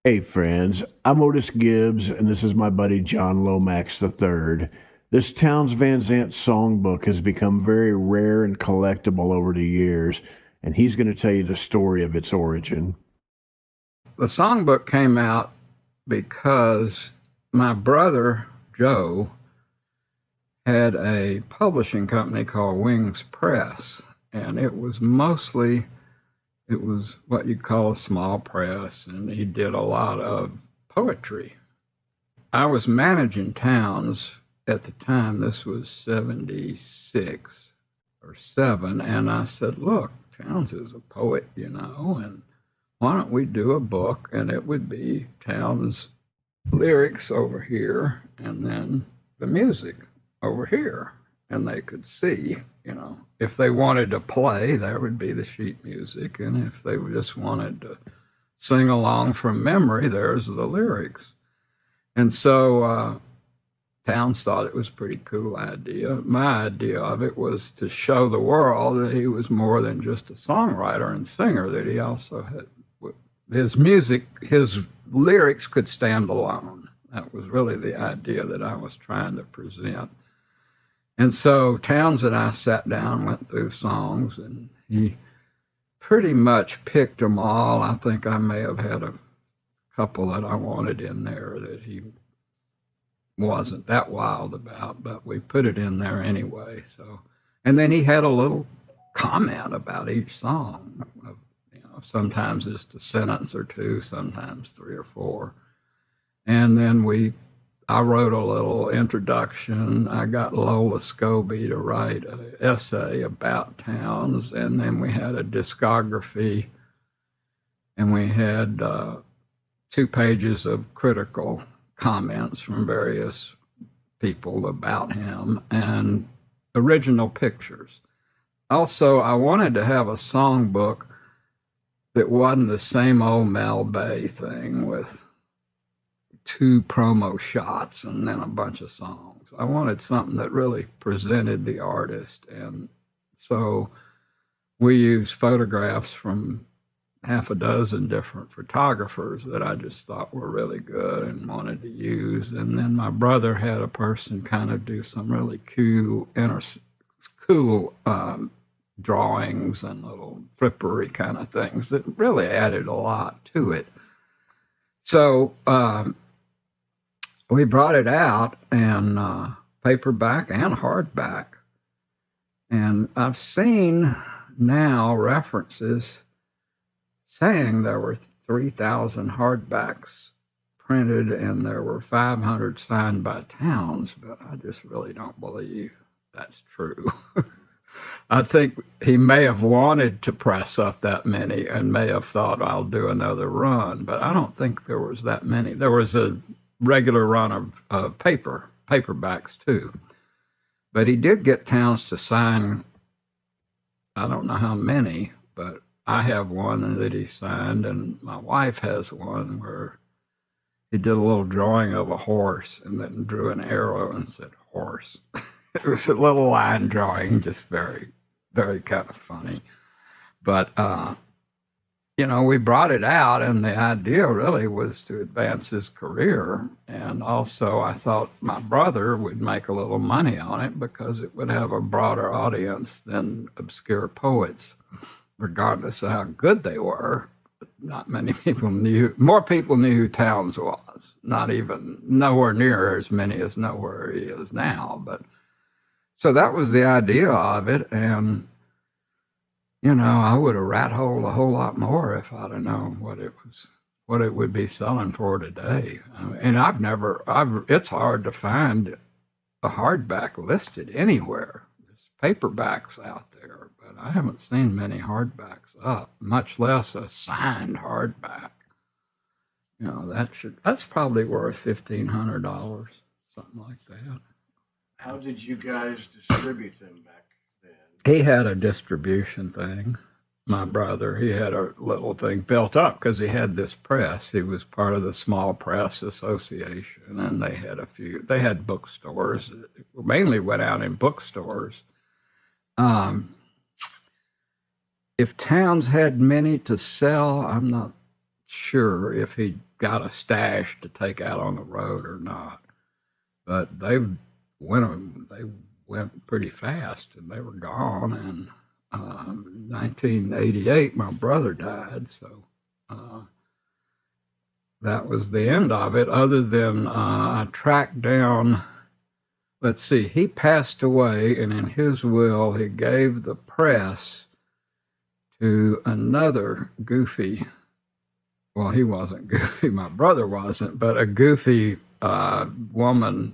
Hey, friends, I'm Otis Gibbs, and this is my buddy John Lomax III. This Townes Van Zandt songbook has become very rare and collectible over the years, and he's going to tell you the story of its origin. The songbook came out because my brother, Joe, had a publishing company called Wings Press, and it was what you'd call a small press, and he did a lot of poetry. I was managing Townes at the time. This was 76 or 7, and I said, look, Townes is a poet, and why don't we do a book, and it would be Townes lyrics over here and then the music over here, and they could see, if they wanted to play, there would be the sheet music, and if they just wanted to sing along from memory, there's the lyrics. And so Townes thought it was a pretty cool idea. My idea of it was to show the world that he was more than just a songwriter and singer, that he also had his music, his lyrics could stand alone. That was really the idea that I was trying to present. And so Townes and I sat down, went through songs, and he pretty much picked them all. I think I may have had a couple that I wanted in there that he wasn't that wild about, but we put it in there anyway. So, and then he had a little comment about each song. Sometimes just a sentence or two, sometimes 3 or 4. And then I wrote a little introduction. I got Lola Scobie to write an essay about Townes, and then we had a discography, and we had 2 pages of critical comments from various people about him, and original pictures. Also, I wanted to have a songbook that wasn't the same old Mel Bay thing with 2 promo shots and then a bunch of songs. I wanted something that really presented the artist. And so we used photographs from half a dozen different photographers that I just thought were really good and wanted to use. And then my brother had a person kind of do some really cool drawings and little frippery kind of things that really added a lot to it. So we brought it out in paperback and hardback. And I've seen now references saying there were 3,000 hardbacks printed and there were 500 signed by Townes, but I just really don't believe that's true. I think he may have wanted to press up that many and may have thought, I'll do another run, but I don't think there was that many. There was a regular run of paperbacks too. But he did get Townes to sign, I don't know how many, but I have one that he signed, and my wife has one where he did a little drawing of a horse and then drew an arrow and said horse. It was a little line drawing, just very, very kind of funny. But, we brought it out, and the idea really was to advance his career. And also, I thought my brother would make a little money on it because it would have a broader audience than obscure poets, regardless of how good they were. Not many people knew, more people knew who Townes was, not even nowhere near as many as know where he is now. But so that was the idea of it. And, I would have rat-holed a whole lot more if I'd have known what it would be selling for today. And it's hard to find a hardback listed anywhere. There's paperbacks out there, but I haven't seen many hardbacks up, much less a signed hardback. That's probably worth $1,500, something like that. How did you guys distribute them back then? He had a distribution thing. My brother, he had a little thing built up because he had this press. He was part of the Small Press Association, and they had bookstores. It mainly went out in bookstores. If Townes had many to sell, I'm not sure if he got a stash to take out on the road or not. But they went pretty fast, and they were gone. And 1988, my brother died, so that was the end of it. Other than I tracked down. Let's see, he passed away, and in his will, he gave the press to another goofy. Well, he wasn't goofy, my brother wasn't, but a goofy woman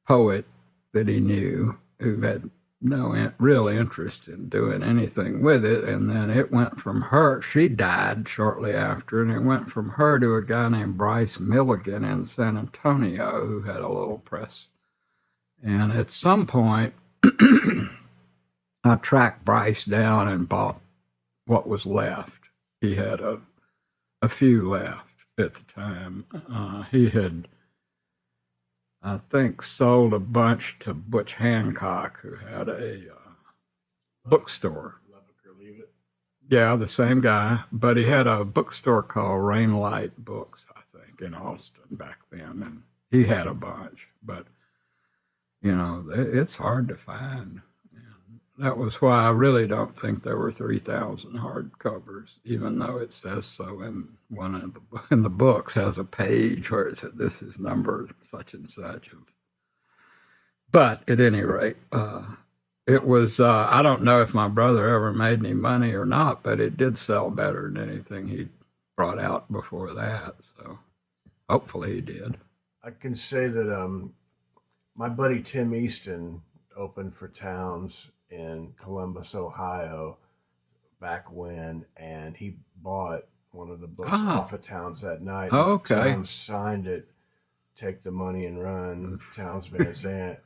poet that he knew who had no real interest in doing anything with it. And then it went from her, she died shortly after, and it went from her to a guy named Bryce Milligan in San Antonio who had a little press. And at some point, I tracked Bryce down and bought what was left. He had a few left at the time. He had, I think, sold a bunch to Butch Hancock, who had a bookstore. Yeah, the same guy, but he had a bookstore called Rainlight Books, I think, in Austin back then, and he had a bunch. But you know, it's hard to find. And that was why I really don't think there were 3,000 hardcovers, even though it says so in one of the books has a page where it said this is number such and such. But at any rate, it was, I don't know if my brother ever made any money or not, but it did sell better than anything he brought out before that. So hopefully he did. I can say that my buddy Tim Easton opened for Townes in Columbus, Ohio, back when, and he bought one of the books off of Townes that night. Oh, okay. Townes signed it, Take the Money and Run, Townes Van Zandt.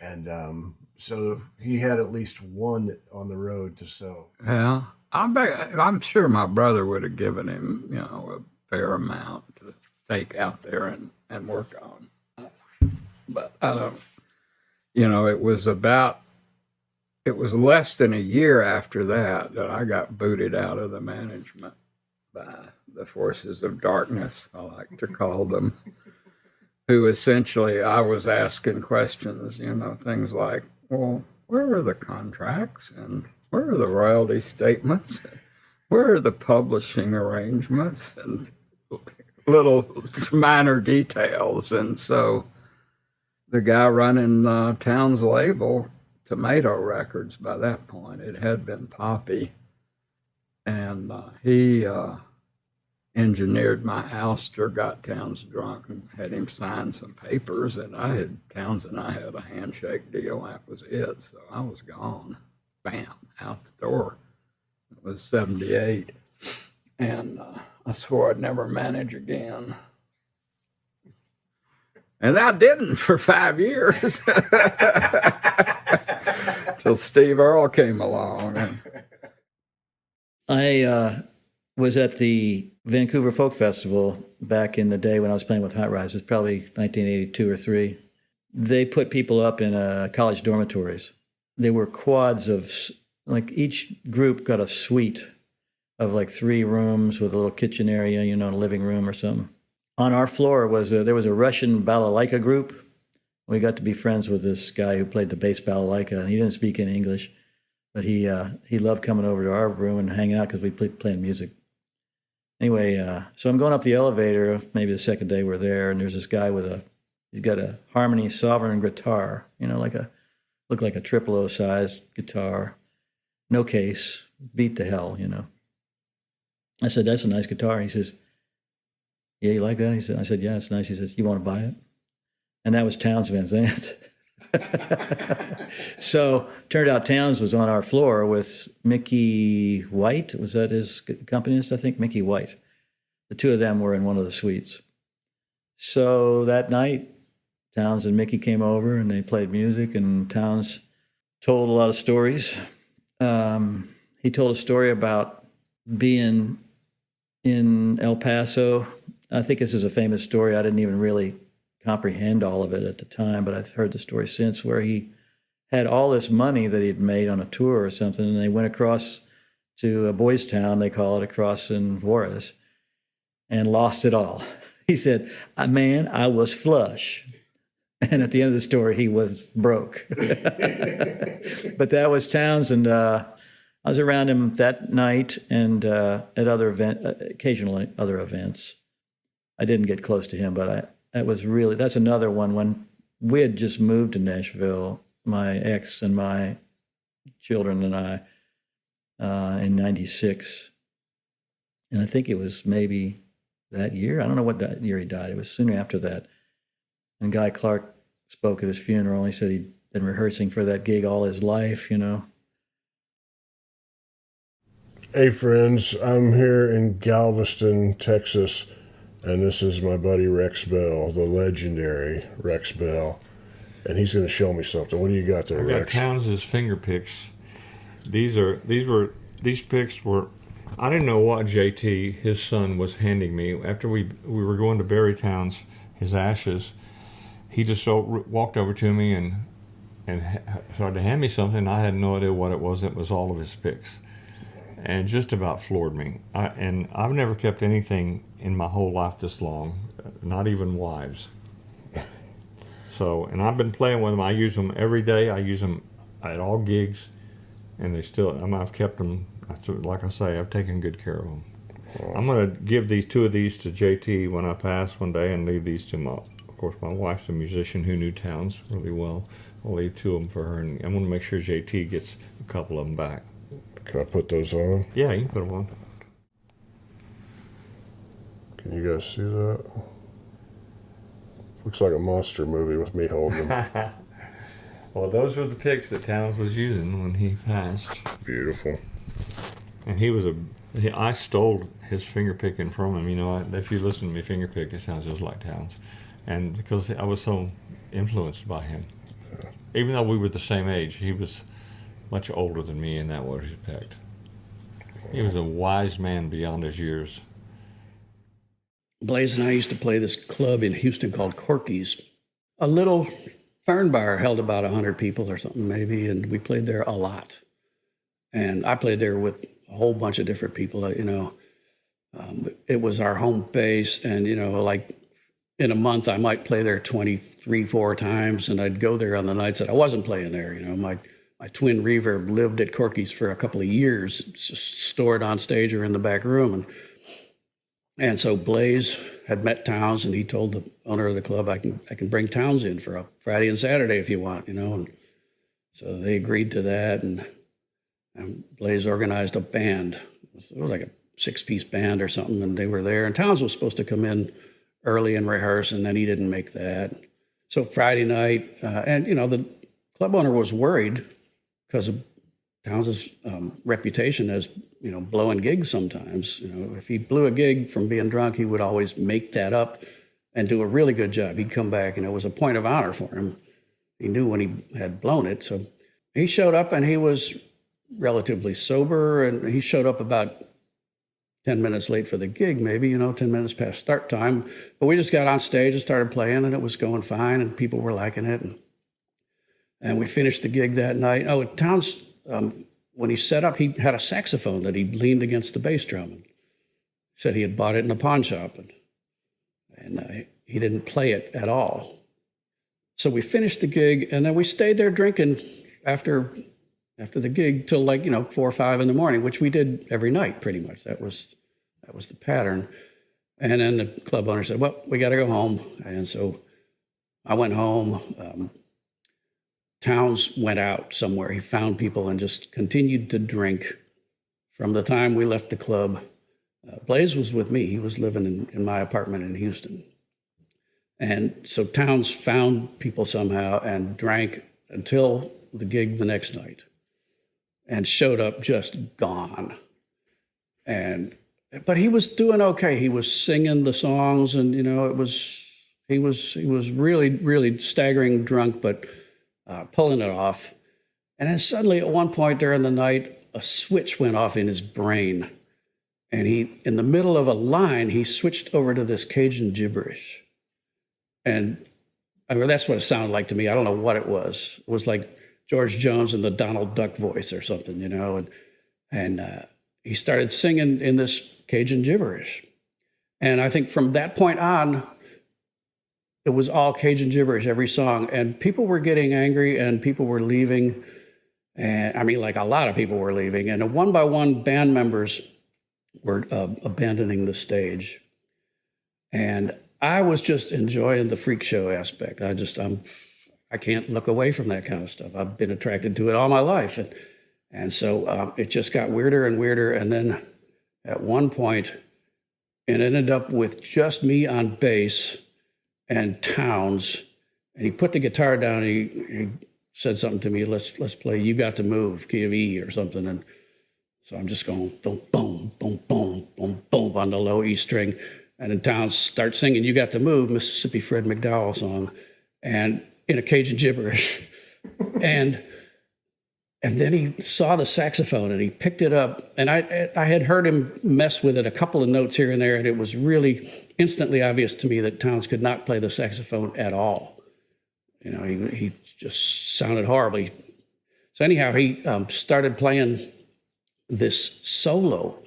And so he had at least one on the road to sell. Yeah, I'm sure my brother would have given him, you know, a fair amount to take out there and work on. But I don't, you know, it was less than a year after that I got booted out of the management by the forces of darkness, I like to call them, who essentially, I was asking questions, you know, things like, well, where are the contracts and where are the royalty statements? Where are the publishing arrangements and little minor details? And so the guy running Townes label, Tomato Records, by that point, it had been Poppy, and he engineered my ouster, got Townes drunk, and had him sign some papers, and Townes and I had a handshake deal. That was it. So I was gone, bam, out the door. It was 1978, and I swore I'd never manage again. And I didn't for 5 years till Steve Earle came along. I was at the Vancouver Folk Festival back in the day when I was playing with Hot Rise. It was probably 1982 or 3. They put people up in college dormitories. They were quads of, like, each group got a suite of like 3 rooms with a little kitchen area, you know, a living room or something. On our floor there was a Russian balalaika group. We got to be friends with this guy who played the bass balalaika. He didn't speak any English, but he loved coming over to our room and hanging out because we playing music. Anyway, so I'm going up the elevator, maybe the second day we're there, and there's this guy he's got a Harmony Sovereign guitar, you know, looked like a 000 size guitar, no case, beat to hell, you know. I said, that's a nice guitar. He says, yeah, you like that? I said, yeah, it's nice. He says, you want to buy it? And that was Townes Van Zandt. So turned out Townes was on our floor with Mickey White. Was that his accompanist? I think Mickey White. The two of them were in one of the suites. So that night, Townes and Mickey came over and they played music, and Townes told a lot of stories. He told a story about being in El Paso. I think this is a famous story. I didn't even really comprehend all of it at the time, but I've heard the story since, where he had all this money that he'd made on a tour or something, and they went across to Boys Town, they call it, across in Juarez, and lost it all. He said, man, I was flush. And at the end of the story, he was broke. But that was Townes, and I was around him that night and at occasionally other events. I didn't get close to him, but that's another one when we had just moved to Nashville, my ex and my children and I, in 96. And I think it was maybe that year. I don't know what that year he died. It was soon after that. And Guy Clark spoke at his funeral. He said he'd been rehearsing for that gig all his life, you know. Hey, friends. I'm here in Galveston, Texas, and this is my buddy Rex Bell, the legendary Rex Bell. And he's going to show me something. What do you got there, I got Rex? Townes' finger picks. These picks were, I didn't know what JT, his son, was handing me. After we were going to bury Townes, his ashes, he just walked over to me and started to hand me something. I had no idea what it was. It was all of his picks. And just about floored me. And I've never kept anything in my whole life this long, not even wives. So, and I've been playing with them. I use them every day. I use them at all gigs, and I've kept them. Like I say, I've taken good care of them. Wow. I'm going to give two of these to JT when I pass one day, and leave these to of course, my wife's a musician who knew Townes really well. I'll leave two of them for her, and I'm going to make sure JT gets a couple of them back. Can I put those on? Yeah, you can put them on. Can you guys see that? Looks like a monster movie with me holding them. Well, those were the picks that Townes was using when he passed. Beautiful. And I stole his finger picking from him. You know, if you listen to me finger pick, it sounds just like Townes. And because I was so influenced by him. Yeah. Even though we were the same age, he was much older than me in that respect. He was a wise man beyond his years. Blaze and I used to play this club in Houston called Corkys. A little fern bar held about 100 people or something maybe, and we played there a lot. And I played there with a whole bunch of different people, you know. It was our home base, and, you know, like in a month I might play there 4 times, and I'd go there on the nights that I wasn't playing there. You know, my twin reverb lived at Corkys for a couple of years, stored on stage or in the back room. And so Blaze had met Townes, and he told the owner of the club, I can bring Townes in for a Friday and Saturday if you want, you know. And so they agreed to that, and Blaze organized a band. It was like a 6-piece band or something, and they were there. And Townes was supposed to come in early and rehearse, and then he didn't make that. So Friday night, and, you know, the club owner was worried because of Townes' reputation as, you know, blowing gigs sometimes. You know, if he blew a gig from being drunk, he would always make that up and do a really good job. He'd come back, and it was a point of honor for him. He knew when he had blown it. So he showed up, and he was relatively sober, and he showed up about 10 minutes late for the gig, maybe, you know, 10 minutes past start time. But we just got on stage and started playing, and it was going fine, and people were liking it. And we finished the gig that night. Oh, Townes, when he set up, he had a saxophone that he leaned against the bass drum. And he said he had bought it in a pawn shop, and he didn't play it at all. So we finished the gig, and then we stayed there drinking after the gig till, like, you know, 4 or 5 in the morning, which we did every night pretty much. That was the pattern. And then the club owner said, well, we got to go home. And so I went home. Townes went out somewhere. He found people and just continued to drink from the time we left the club. Blaze was with me. He was living in my apartment in Houston. And so Townes found people somehow and drank until the gig the next night, and showed up just gone. But he was doing okay. He was singing the songs, and, you know, he was really, really staggering drunk, but pulling it off. And then suddenly at one point during the night, a switch went off in his brain. And in the middle of a line, he switched over to this Cajun gibberish. And I mean, that's what it sounded like to me. I don't know what it was. It was like George Jones in the Donald Duck voice or something, you know. And he started singing in this Cajun gibberish. And I think from that point on, it was all Cajun gibberish, every song. And people were getting angry and people were leaving. And I mean, like a lot of people were leaving. And one by one, band members were abandoning the stage. And I was just enjoying the freak show aspect. I can't look away from that kind of stuff. I've been attracted to it all my life. And so it just got weirder and weirder. And then at one point, it ended up with just me on bass and Townes. And he put the guitar down. He said something to me, let's play You Got to Move, key of E or something. And so I'm just going boom, boom, boom, boom, boom, boom on the low E string. And then Townes starts singing You Got to Move, Mississippi Fred McDowell song, and in a Cajun gibberish. and then he saw the saxophone and he picked it up. And I had heard him mess with it a couple of notes here and there, and it was really instantly obvious to me that Townes could not play the saxophone at all. You know, he just sounded horribly. So anyhow, he started playing this solo.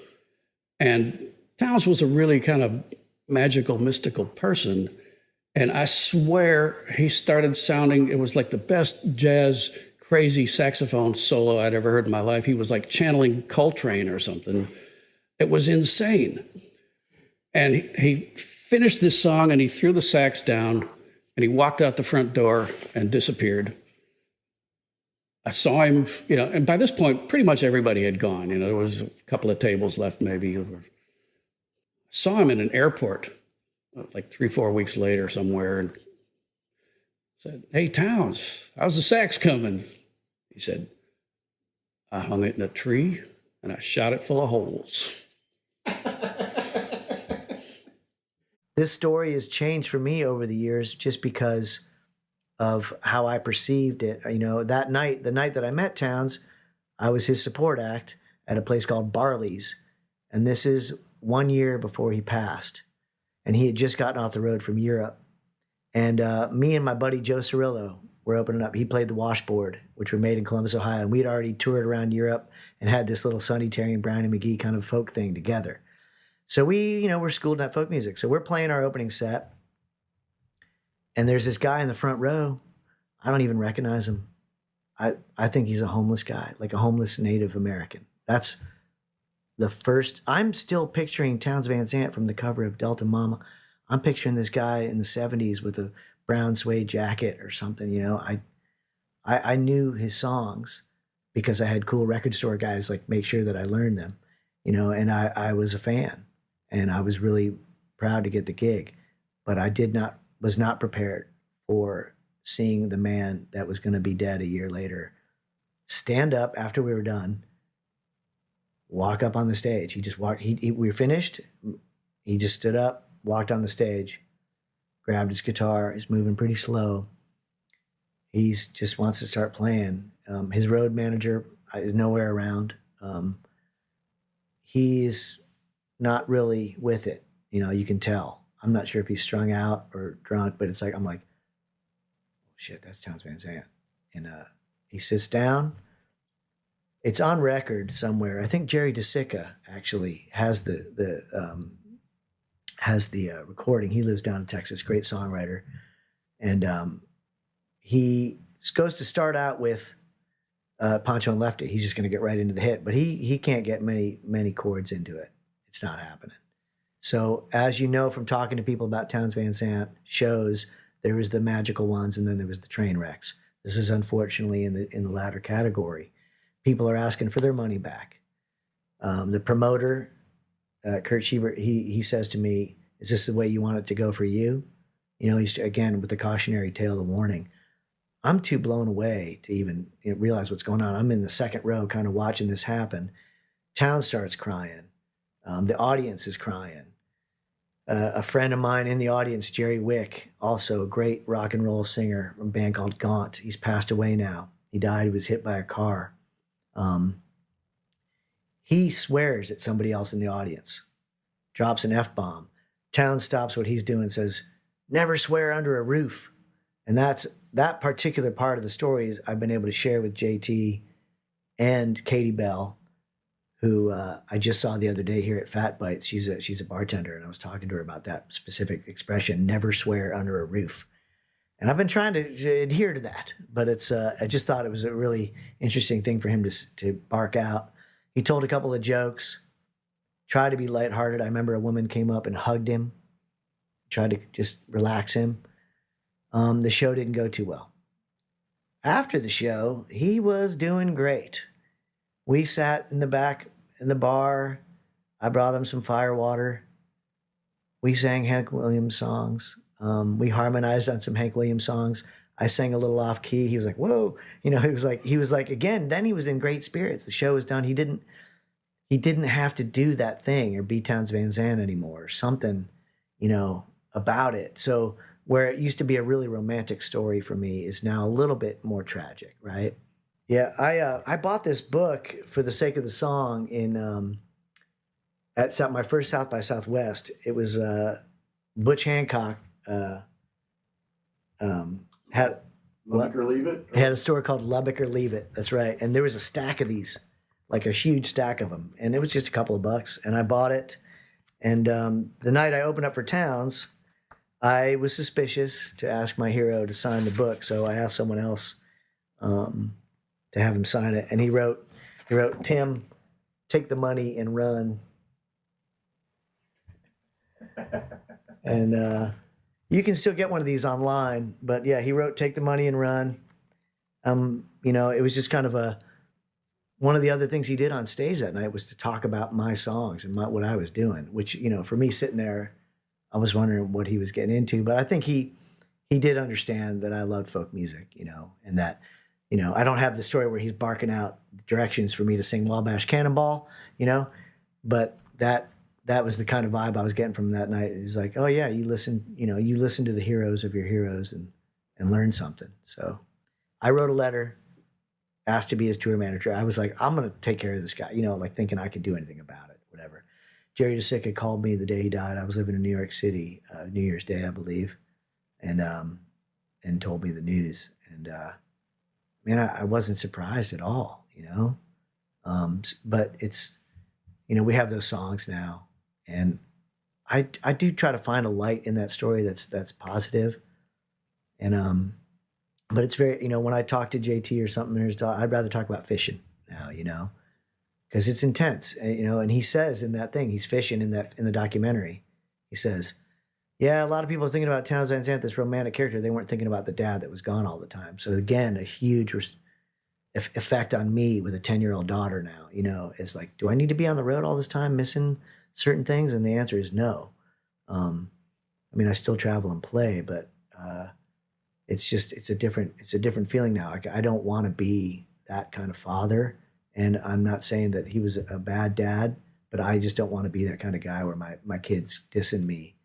And Townes was a really kind of magical, mystical person. And I swear he started sounding, it was like the best jazz, crazy saxophone solo I'd ever heard in my life. He was like channeling Coltrane or something. It was insane. And he finished this song and he threw the sax down and he walked out the front door and disappeared. I saw him, you know, and by this point, pretty much everybody had gone. You know, there was a couple of tables left maybe. I saw him in an airport like 3-4 weeks later somewhere and said, "Hey, Townes, how's the sax coming?" He said, "I hung it in a tree and I shot it full of holes." This story has changed for me over the years just because of how I perceived it. You know, that night, the night that I met Townes, I was his support act at a place called Barleys. And this is 1 year before he passed. And he had just gotten off the road from Europe. And me and my buddy Joe Cirillo were opening up. He played the washboard, which were made in Columbus, Ohio. And we'd already toured around Europe and had this little Sonny Terry and Brownie McGee kind of folk thing together. So we, you know, we're schooled in that folk music. So we're playing our opening set. And there's this guy in the front row. I don't even recognize him. I think he's a homeless guy, like a homeless Native American. That's the first. I'm still picturing Townes Van Zandt from the cover of Delta Mama. I'm picturing this guy in the 70s with a brown suede jacket or something, you know. I knew his songs because I had cool record store guys like make sure that I learned them, you know, and I was a fan. And I was really proud to get the gig, but I was not prepared for seeing the man that was going to be dead a year later stand up after we were done, walk up on the stage. He just walked, we were finished. He just stood up, walked on the stage, grabbed his guitar. He's moving pretty slow. He just wants to start playing. His road manager is nowhere around. He's not really with it. You know, you can tell. I'm not sure if he's strung out or drunk, but it's like, I'm like, oh shit, that's Townes Van Zandt. And he sits down. It's on record somewhere. I think Jerry DeSica actually has the recording. He lives down in Texas, great songwriter. And he goes to start out with Pancho and Lefty. He's just going to get right into the hit, but he can't get many chords into it. It's not happening. So as you know from talking to people about Townes Van Zandt shows, there was the magical ones and then there was the train wrecks. This is unfortunately in the latter category. People are asking for their money back. The promoter, Kurt Schubert, he says to me, "Is this the way you want it to go for you?" You know, he's again with the cautionary tale, the warning. I'm too blown away to even realize what's going on. I'm in the second row kind of watching this happen. Townes starts crying. The audience is crying. A friend of mine in the audience, Jerry Wick, also a great rock and roll singer from a band called Gaunt. He's passed away now. He died. He was hit by a car. He swears at somebody else in the audience, drops an F-bomb. Townes stops what he's doing and says, "Never swear under a roof." And that particular part of the story is I've been able to share with JT and Katie Bell, who I just saw the other day here at Fat Bites. She's a bartender, and I was talking to her about that specific expression, never swear under a roof. And I've been trying to adhere to that, but it's I just thought it was a really interesting thing for him to bark out. He told a couple of jokes, tried to be lighthearted. I remember a woman came up and hugged him, tried to just relax him. The show didn't go too well. After the show, he was doing great. We sat in the back in the bar. I brought him some fire water. We sang Hank Williams songs. We harmonized on some Hank Williams songs. I sang a little off key. He was like, whoa. You know, he was like, again, then he was in great spirits. The show was done. He didn't have to do that thing or be Townes Van Zandt anymore or something, you know, about it. So where it used to be a really romantic story for me is now a little bit more tragic, right? Yeah, I bought this book for the sake of the song at my first South by Southwest. It was Butch Hancock had Lubbock or Leave It? had a store called Lubbock or Leave It. That's right. And there was a stack of these, like a huge stack of them, and it was just a couple of bucks. And I bought it. And the night I opened up for Townes, I was suspicious to ask my hero to sign the book, so I asked someone else to have him sign it. And he wrote, "Tim, take the money and run." And you can still get one of these online, but yeah, he wrote, "Take the money and run." You know, it was just kind of one of the other things he did on stage that night was to talk about my songs and what I was doing, which, you know, for me sitting there, I was wondering what he was getting into, but I think he did understand that I loved folk music, you know, and that, you know, I don't have the story where he's barking out directions for me to sing Wabash Cannonball, you know, but that was the kind of vibe I was getting from that night. He's like, "Oh yeah, you listen to the heroes of your heroes and learn something." So I wrote a letter, asked to be his tour manager. I was like, I'm going to take care of this guy, you know, like thinking I could do anything about it, whatever. Jerry DeSica called me the day he died. I was living in New York City, New Year's Day, I believe, and told me the news. And man, I wasn't surprised at all, you know. But it's, you know, we have those songs now, and I do try to find a light in that story that's positive. And but it's very, you know, when I talk to JT or something, I'd rather talk about fishing now, you know, because it's intense, you know. And he says in that thing, he's fishing in the documentary. He says, "Yeah, a lot of people are thinking about Townes Van Zandt, this romantic character. They weren't thinking about the dad that was gone all the time." So again, a huge effect on me with a 10-year-old daughter now, you know, is like, do I need to be on the road all this time missing certain things? And the answer is no. I mean, I still travel and play, but it's a different feeling now. I don't want to be that kind of father. And I'm not saying that he was a bad dad, but I just don't want to be that kind of guy where my kids dissing me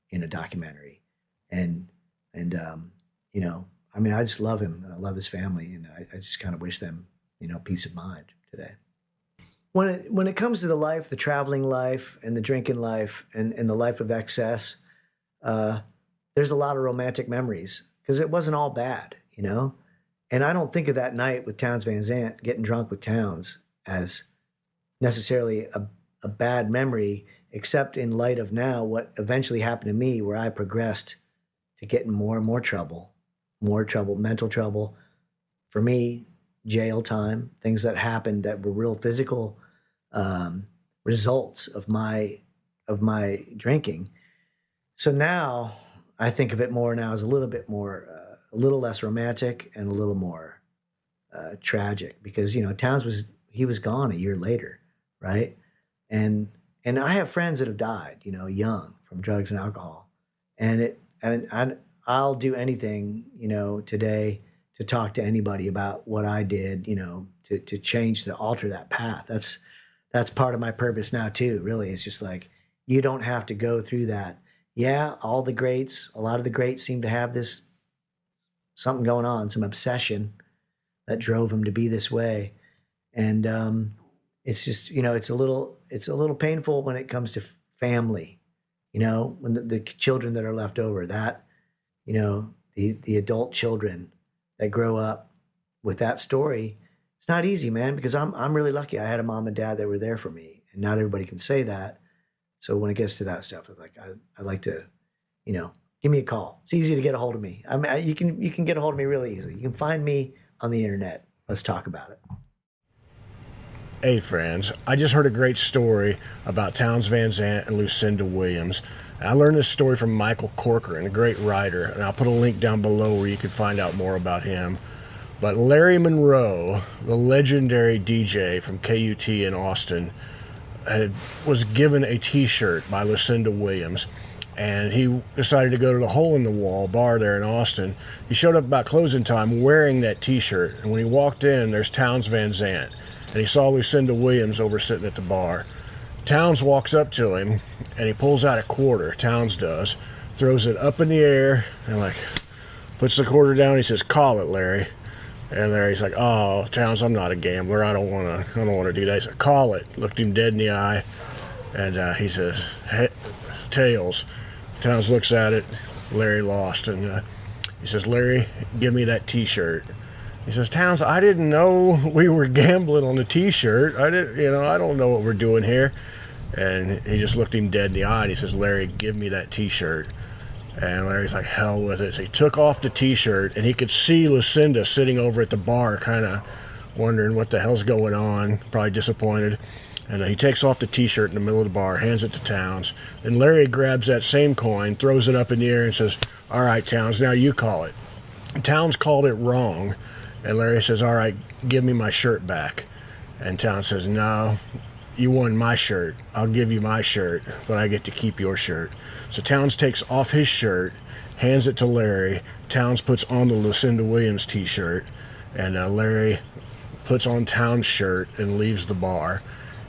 in a documentary. And you know, I mean, I just love him and I love his family, and I just kind of wish them, you know, peace of mind today. When it comes to the traveling life and the drinking life and the life of excess, there's a lot of romantic memories because it wasn't all bad, you know? And I don't think of that night with Townes Van Zandt, getting drunk with Townes, as necessarily a bad memory, except in light of now what eventually happened to me, where I progressed to getting more and more trouble, mental trouble. For me, jail time, things that happened that were real physical results of my drinking. So now I think of it more now as a little bit more, a little less romantic and a little more tragic, because, you know, Townes was gone a year later, right? And I have friends that have died, you know, young from drugs and alcohol, and I'll do anything, you know, today to talk to anybody about what I did, you know, to alter that path. That's part of my purpose now too, really. It's just like, you don't have to go through that. Yeah, a lot of the greats seem to have this something going on, some obsession that drove them to be this way. And it's just, you know, it's a little painful when it comes to family, you know, when the children that are left over, that, you know, the adult children that grow up with that story it's not easy, man, because I'm really lucky. I had a mom and dad that were there for me, and not everybody can say that. So when it gets to that stuff, it's like I like to, give me a call. It's easy to get a hold of me. I mean, you can get a hold of me really easily. You can find me on the internet. Let's talk about it. Hey friends, I just heard a great story about Townes Van Zandt and Lucinda Williams. And I learned this story from Michael Corcoran, a great writer, and I'll put a link down below where you can find out more about him. But Larry Monroe, the legendary DJ from KUT in Austin, was given a t-shirt by Lucinda Williams, and he decided to go to the Hole in the Wall bar there in Austin. He showed up about closing time wearing that t-shirt, and when he walked in, there's Townes Van Zandt. And he saw Lucinda Williams over sitting at the bar. Townes walks up to him, and he pulls out a quarter, Townes does, throws it up in the air, and puts the quarter down. He says, "Call it, Larry." And Larry's like, "Oh, Townes, I'm not a gambler. I don't want to do that." He said, "Call it." Looked him dead in the eye, and he says, "Tails." Townes looks at it. Larry lost, and he says, "Larry, give me that t-shirt." He says, "Townes, I didn't know we were gambling on the t-shirt. I don't know what we're doing here." And he just looked him dead in the eye, and he says, "Larry, give me that t-shirt." And Larry's like, "Hell with it." So he took off the t-shirt, and he could see Lucinda sitting over at the bar, kind of wondering what the hell's going on, probably disappointed. And he takes off the t-shirt in the middle of the bar, hands it to Townes. And Larry grabs that same coin, throws it up in the air, and says, "All right, Townes, now you call it." And Townes called it wrong. And Larry says, "All right, give me my shirt back." And Townes says, "No, you won my shirt. I'll give you my shirt, but I get to keep your shirt." So Townes takes off his shirt, hands it to Larry. Townes puts on the Lucinda Williams t-shirt, and Larry puts on Townes' shirt and leaves the bar,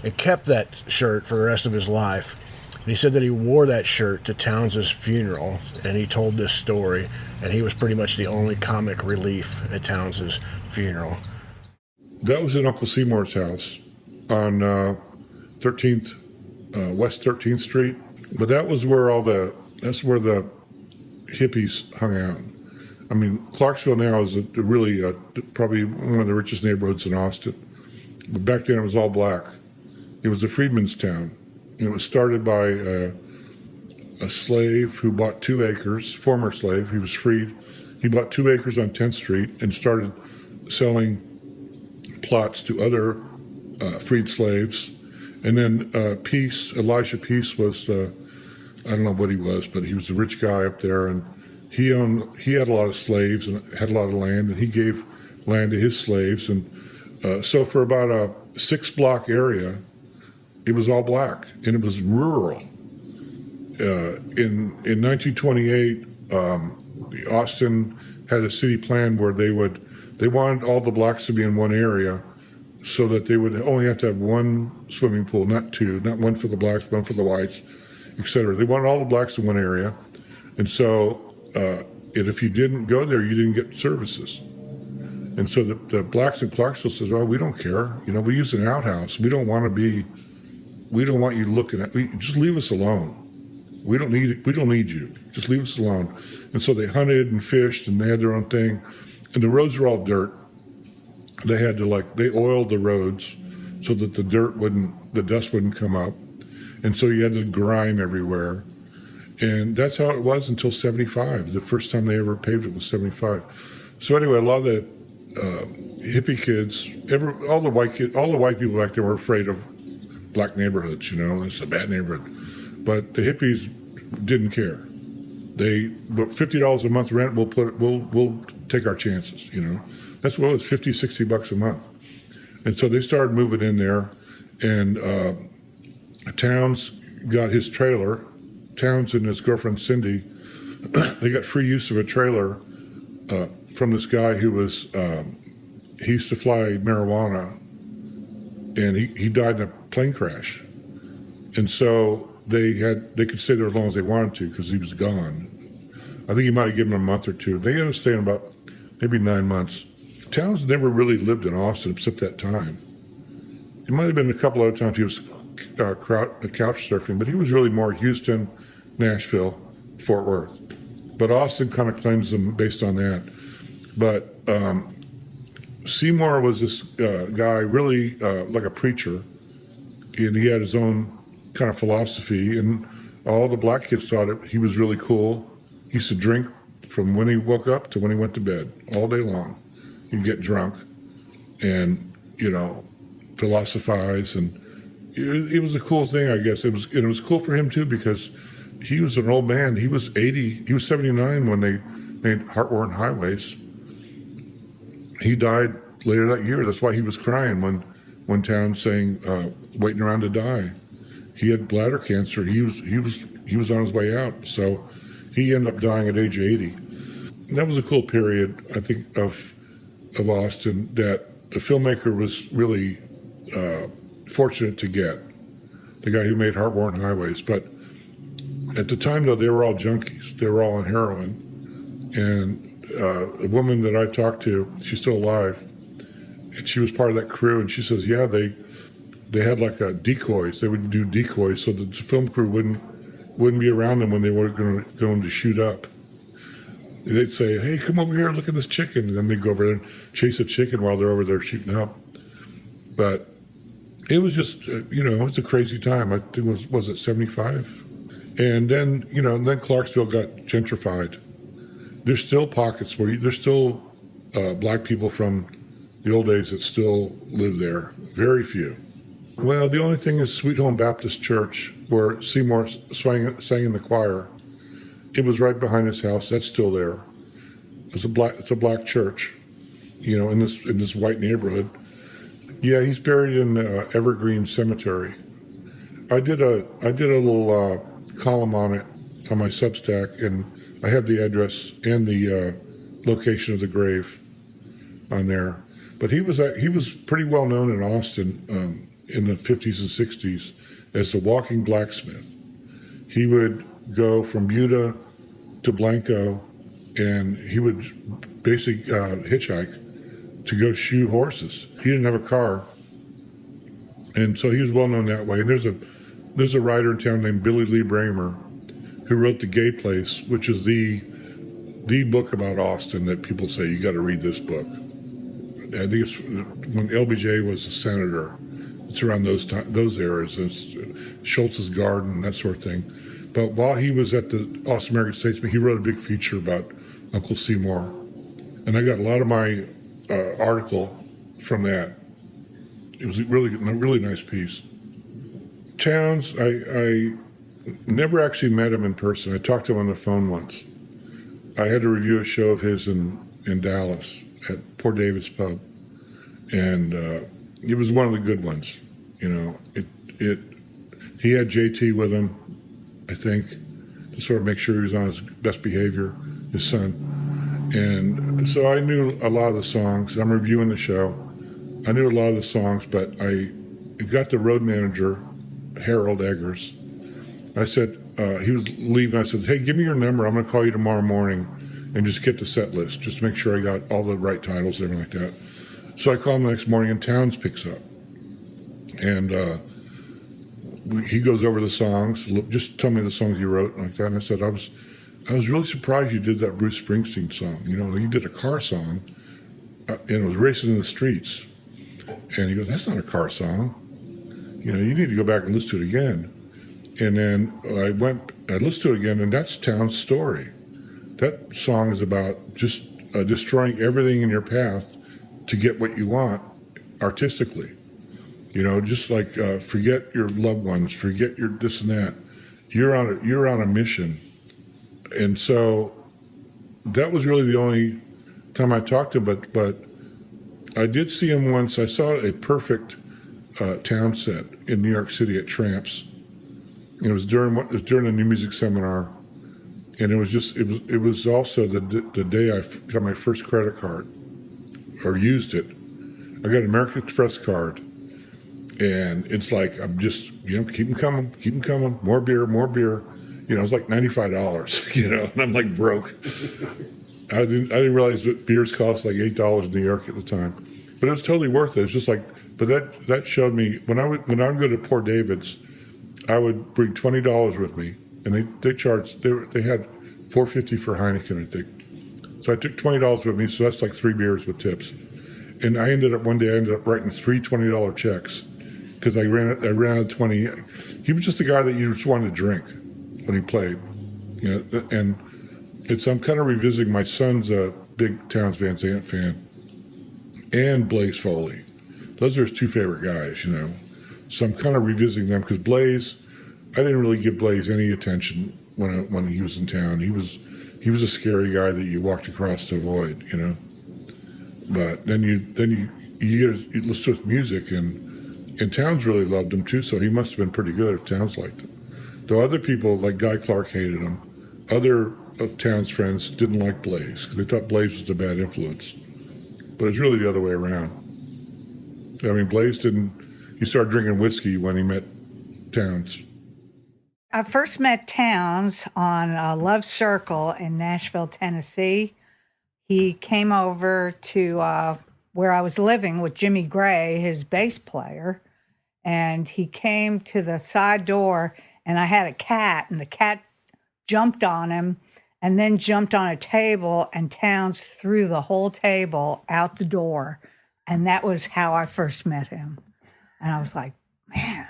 and kept that shirt for the rest of his life. And he said that he wore that shirt to Townes' funeral, and he told this story, and he was pretty much the only comic relief at Townes' funeral. That was in Uncle Seymour's house on 13th, West 13th Street. But that was where that's where the hippies hung out. I mean, Clarksville now is probably one of the richest neighborhoods in Austin. But back then it was all black. It was a freedman's town. And it was started by a slave who bought 2 acres, former slave. He was freed. He bought 2 acres on 10th Street and started selling plots to other freed slaves. And then Elijah Peace was I don't know what he was, but he was a rich guy up there, and he had a lot of slaves and had a lot of land, and he gave land to his slaves. And so for about a 6-block area, it was all black, and it was rural. In 1928, Austin had a city plan where they wanted all the blacks to be in one area, so that they would only have to have 1 swimming pool, not 2, not 1 for the blacks, 1 for the whites, etc. They wanted all the blacks in one area, and so if you didn't go there, you didn't get services. And so the blacks in Clarksville says, "Oh, we don't care. We use an outhouse. We don't want you looking at. Just leave us alone. We don't need you. Just leave us alone." And so they hunted and fished, and they had their own thing. And the roads were all dirt. They had to they oiled the roads so that the dust wouldn't come up. And so you had the grime everywhere. And that's how it was until 75. The first time they ever paved it was 75. So anyway, a lot of the hippie kids, all the white people back there were afraid of black neighborhoods. It's a bad neighborhood. But the hippies didn't care. They $50 a month rent. We'll take our chances. That's what it was, $50-$60 a month. And so they started moving in there, and Townes got his trailer. Townes and his girlfriend Cindy, they got free use of a trailer from this guy who was he used to fly marijuana, and he died in a plane crash. And so they could stay there as long as they wanted to because he was gone. I think he might have given them a month or 2. They ended up staying about maybe 9 months. Townes never really lived in Austin except that time. It might have been a couple other times he was couch surfing, but he was really more Houston, Nashville, Fort Worth. But Austin kind of claims them based on that. But Seymour was this guy, really like a preacher, and he had his own kind of philosophy, and all the black kids thought he was really cool. He used to drink from when he woke up to when he went to bed all day long. He'd get drunk and, philosophize, and it was a cool thing, I guess. It was cool for him too, because he was an old man. He was 80, he was 79 when they made Heartworn Highways. He died later that year. That's why he was crying when Townes sang "Waiting Around to Die." He had bladder cancer. He was on his way out, so he ended up dying at age 80. And that was a cool period, I think, of Austin that the filmmaker was really fortunate to get, the guy who made Heartworn Highways. But at the time, though, they were all junkies. They were all on heroin. And a woman that I talked to, she's still alive, and she was part of that crew, and she says, yeah, they had like decoys. They would do decoys so that the film crew wouldn't be around them when they were going to shoot up. They'd say, hey, come over here, look at this chicken. And then they'd go over there and chase a chicken while they're over there shooting up. But it was just, it was a crazy time. I think was it 75? And then, then Clarksville got gentrified. There's still pockets where there's still black people from the old days that still live there. Very few. Well, the only thing is Sweet Home Baptist Church, where Seymour sang in the choir. It was right behind his house. That's still there. It's a black church, in this white neighborhood. Yeah, he's buried in Evergreen Cemetery. I did a little column on it on my Substack, and I have the address and the location of the grave on there. But he was pretty well known in Austin in the 50s and 60s as the walking blacksmith. He would go from Buda to Blanco, and he would basically hitchhike to go shoe horses. He didn't have a car, and so he was well known that way. And there's a writer in town named Billy Lee Bramer who wrote The Gay Place, which is the book about Austin that people say you got to read this book. I think it's when LBJ was a senator. It's around those eras. It's Schultz's Garden, that sort of thing. But while he was at the Austin American Statesman, he wrote a big feature about Uncle Seymour, and I got a lot of my article from that. It was a really nice piece. Townes, I never actually met him in person. I talked to him on the phone once. I had to review a show of his in Dallas at Port David's Pub, and it was one of the good ones. He had JT with him, I think, to sort of make sure he was on his best behavior, his son. And so I knew a lot of the songs. I'm reviewing the show. I knew a lot of the songs, but I got the road manager, Harold Eggers. I said, he was leaving. I said, hey, give me your number. I'm going to call you tomorrow morning and just get the set list, just to make sure I got all the right titles and everything like that. So I call him the next morning, and Townes picks up. And he goes over the songs. Just tell me the songs you wrote like that. And I said, I was really surprised you did that Bruce Springsteen song. You did a car song, and it was Racing in the Streets. And he goes, that's not a car song. You need to go back and listen to it again. And then I listened to it again, and that's Townes' story. That song is about just destroying everything in your path to get what you want artistically. Just like forget your loved ones, forget your this and that. You're on a mission. And so that was really the only time I talked to him, but I did see him once. I saw a perfect Townes set in New York City at Tramps. It was during a new music seminar, and it was also the day I got my first credit card, or used it. I got an American Express card, and it's like I'm just keep them coming, more beer. It was like $95, and I'm like broke. I didn't realize that beers cost like $8 in New York at the time, but it was totally worth it. It's just like, but that showed me when I would go to Port David's, I would bring $20 with me, and they had $4.50 for Heineken, I think. So I took $20 with me, so that's like 3 beers with tips. And I ended up writing three $20 checks because I ran out of 20. He was just a guy that you just wanted to drink when he played, and I'm kind of revisiting. My son's a big Townes Van Zandt fan, and Blaze Foley. Those are his two favorite guys, So I'm kind of revisiting them because Blaze, I didn't really give Blaze any attention when he was in town. He was a scary guy that you walked across to avoid, But then you listen to his music, and Townes really loved him too. So he must have been pretty good if Townes liked him. Though other people like Guy Clark hated him. Other of Townes' friends didn't like Blaze because they thought Blaze was a bad influence. But it's really the other way around. I mean, Blaze didn't. He started drinking whiskey when he met Townes. I first met Townes on Love Circle in Nashville, Tennessee. He came over to where I was living with Jimmy Gray, his bass player, and he came to the side door, and I had a cat, and the cat jumped on him and then jumped on a table, and Townes threw the whole table out the door. And that was how I first met him. And I was like, man.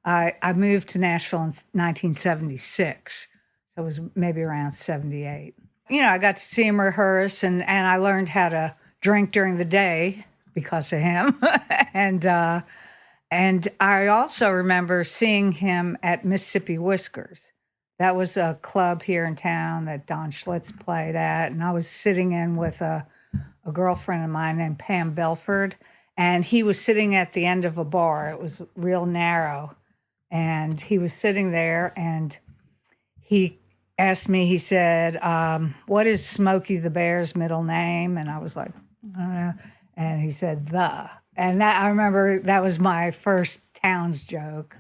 I moved to Nashville in 1976. So it was maybe around 78. I got to see him rehearse, and I learned how to drink during the day because of him. And I also remember seeing him at Mississippi Whiskers. That was a club here in town that Don Schlitz played at. And I was sitting in with a girlfriend of mine named Pam Belford. And he was sitting at the end of a bar. It was real narrow. And he was sitting there, and he asked me, he said, what is Smokey the Bear's middle name? And I was like, I don't know. And he said, the. And I remember that was my first Townes joke.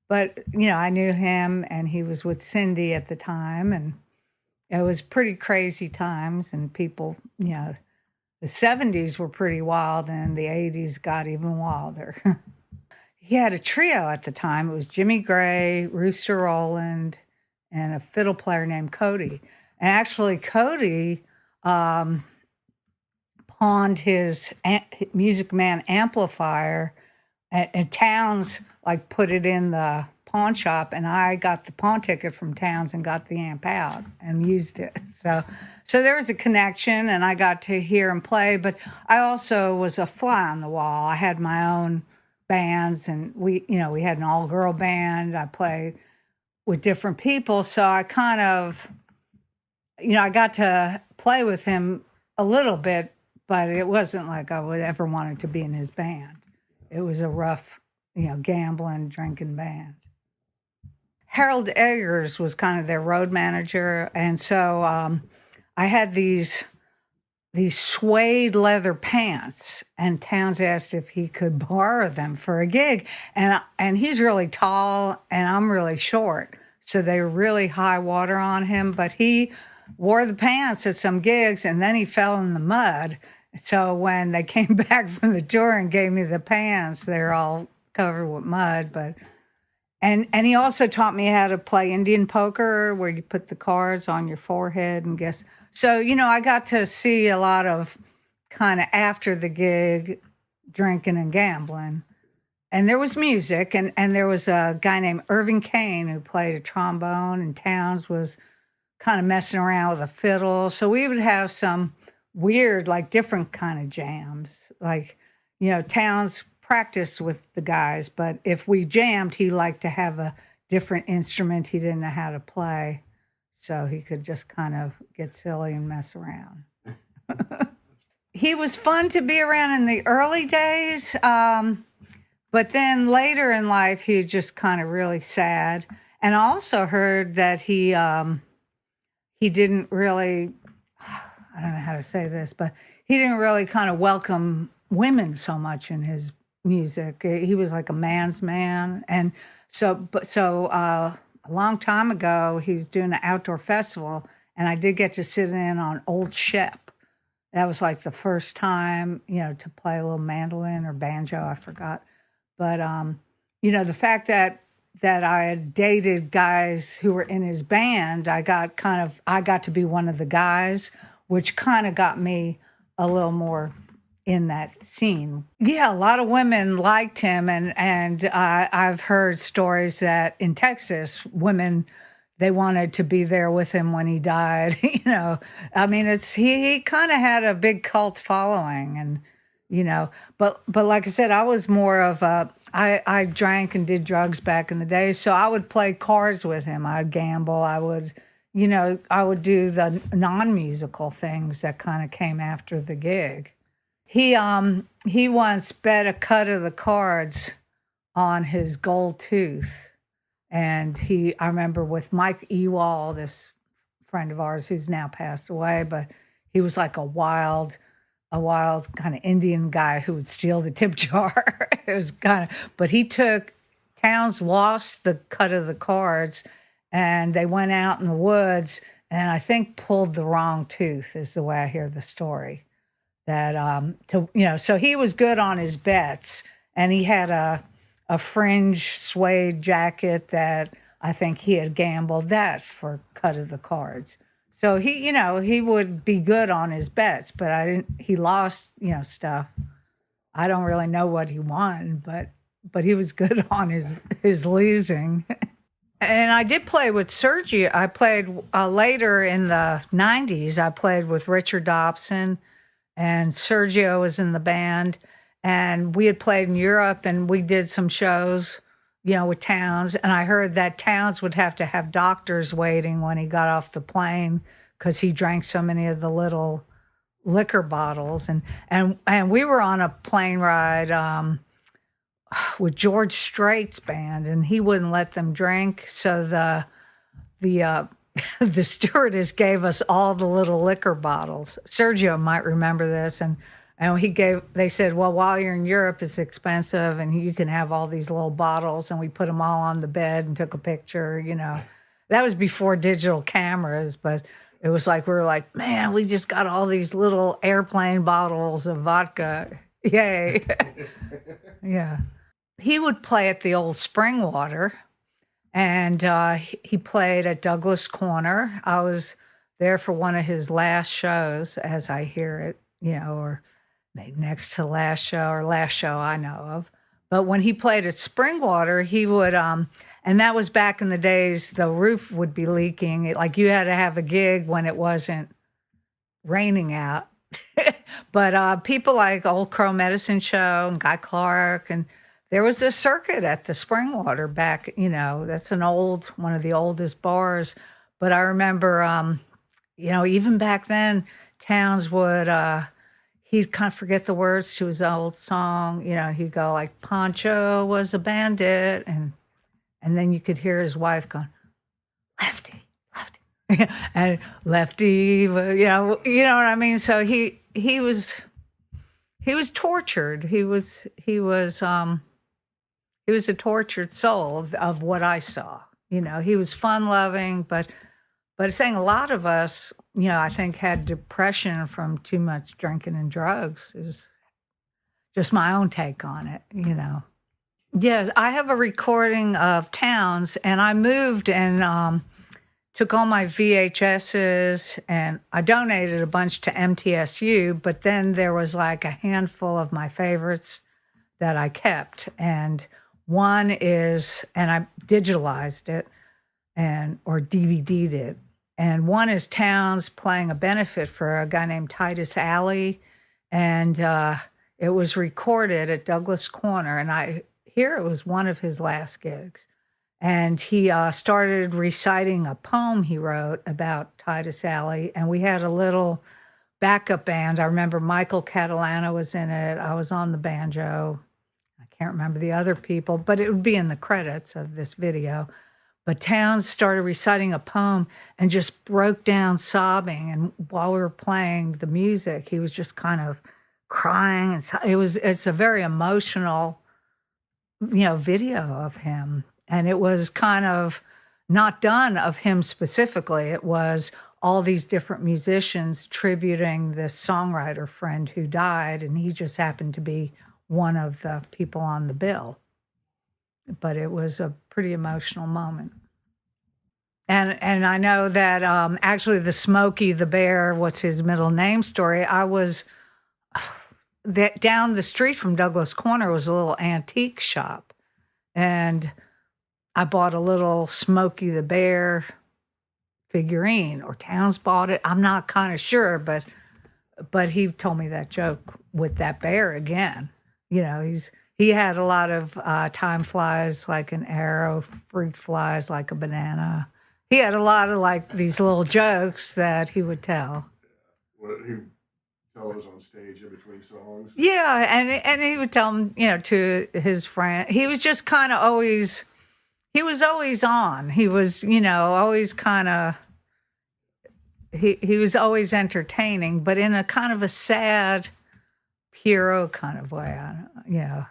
But, I knew him, and he was with Cindy at the time, and it was pretty crazy times, and people, the 70s were pretty wild, and the 80s got even wilder. He had a trio at the time. It was Jimmy Gray, Rooster Rowland, and a fiddle player named Cody. And actually, Cody pawned his Music Man amplifier, and Townes put it in the pawn shop, and I got the pawn ticket from Townes and got the amp out and used it. So there was a connection, and I got to hear him play. But I also was a fly on the wall. I had my own bands, and we had an all-girl band. I played with different people, so I kind of, I got to play with him a little bit, but it wasn't like I would ever wanted to be in his band. It was a rough, gambling, drinking band. Harold Eggers was kind of their road manager, and so I had these suede leather pants, and Townes asked if he could borrow them for a gig. And he's really tall, and I'm really short, so they were really high water on him. But he wore the pants at some gigs, and then he fell in the mud. So when they came back from the tour and gave me the pants, they were all covered with mud. But and he also taught me how to play Indian poker, where you put the cards on your forehead and guess. So, I got to see a lot of kind of after the gig drinking and gambling. And there was music, and there was a guy named Irving Kane who played a trombone, and Townes was kind of messing around with a fiddle. So we would have some weird, different kind of jams. Townes practiced with the guys, but if we jammed, he liked to have a different instrument he didn't know how to play. So he could just kind of get silly and mess around. He was fun to be around in the early days, but then later in life, he was just kind of really sad. And I also heard that he didn't really, I don't know how to say this, but he didn't really kind of welcome women so much in his music. He was like a man's man. And so a long time ago, he was doing an outdoor festival, and I did get to sit in on Old Shep. That was the first time, to play a little mandolin or banjo, I forgot. But, the fact that I had dated guys who were in his band, I got to be one of the guys, which kind of got me a little more in that scene. Yeah, a lot of women liked him, and I've heard stories that in Texas, women, they wanted to be there with him when he died. You know, I mean, he kind of had a big cult following, and you know, but like I said, I was more of I drank and did drugs back in the day, so I would play cards with him. I'd gamble. I would, you know, I would do the non-musical things that kind of came after the gig. He once bet a cut of the cards on his gold tooth. And I remember with Mike Ewald, this friend of ours who's now passed away, but he was like a wild kind of Indian guy who would steal the tip jar. It was but Townes lost the cut of the cards, and they went out in the woods and I think pulled the wrong tooth is the way I hear the story. So he was good on his bets, and he had a fringe suede jacket that I think he had gambled that for cut of the cards. So he would be good on his bets, but he lost, stuff. I don't really know what he won, but he was good on his losing. And I did play with Sergio. I played later in the 90s. I played with Richard Dobson, and Sergio was in the band. And we had played in Europe, and we did some shows, with Townes. And I heard that Townes would have to have doctors waiting when he got off the plane because he drank so many of the little liquor bottles. And we were on a plane ride with George Strait's band, and he wouldn't let them drink. So the stewardess gave us all the little liquor bottles. Sergio might remember this, and they said, well, while you're in Europe, it's expensive, and you can have all these little bottles. And we put them all on the bed and took a picture. That was before digital cameras, but it was like we were like, man, we just got all these little airplane bottles of vodka. Yay! Yeah. He would play at the old Springwater, and he played at Douglas Corner. I was there for one of his last shows, as I hear it, or maybe next to last show or last show I know of. But when he played at Springwater, he would, and that was back in the days, the roof would be leaking. Like you had to have a gig when it wasn't raining out. But people like Old Crow Medicine Show and Guy Clark, and there was a circuit at the Springwater back, that's one of the oldest bars. But I remember, even back then, Townes would, he'd kind of forget the words to his old song. He'd go like, Pancho was a bandit. And then you could hear his wife going, Lefty, Lefty. And Lefty, you know what I mean? So he was tortured. He was a tortured soul of what I saw. He was fun loving, but saying a lot of us, I think had depression from too much drinking and drugs is just my own take on it, Yes, I have a recording of Townes, and I moved and took all my VHSs, and I donated a bunch to MTSU, but then there was like a handful of my favorites that I kept. And one is, and I digitalized it or DVD'd it. And one is Townes playing a benefit for a guy named Titus Alley. And it was recorded at Douglas Corner. And I hear it was one of his last gigs. And he started reciting a poem he wrote about Titus Alley. And we had a little backup band. I remember Michael Catalano was in it. I was on the banjo. I can't remember the other people, but it would be in the credits of this video. But Townes started reciting a poem and just broke down sobbing. And while we were playing the music, he was just kind of crying. It's a very emotional, video of him. And it was kind of not done of him specifically. It was all these different musicians tributing this songwriter friend who died, and he just happened to be one of the people on the bill. But it was a pretty emotional moment. And I know that actually the Smokey the Bear, what's his middle name story, I was that down the street from Douglas Corner was a little antique shop. And I bought a little Smokey the Bear figurine, or Townes bought it. I'm not kind of sure, but he told me that joke with that bear again. You know, he had a lot of time flies like an arrow, fruit flies like a banana. He had a lot of like these little jokes that he would tell. What he tell us on stage in between songs? Yeah, and he would tell them, you know, to his friend. He was just kind of always, he was always on. He was, you know, always kind of, he was always entertaining, but in a kind of a sad, hero kind of way, you know.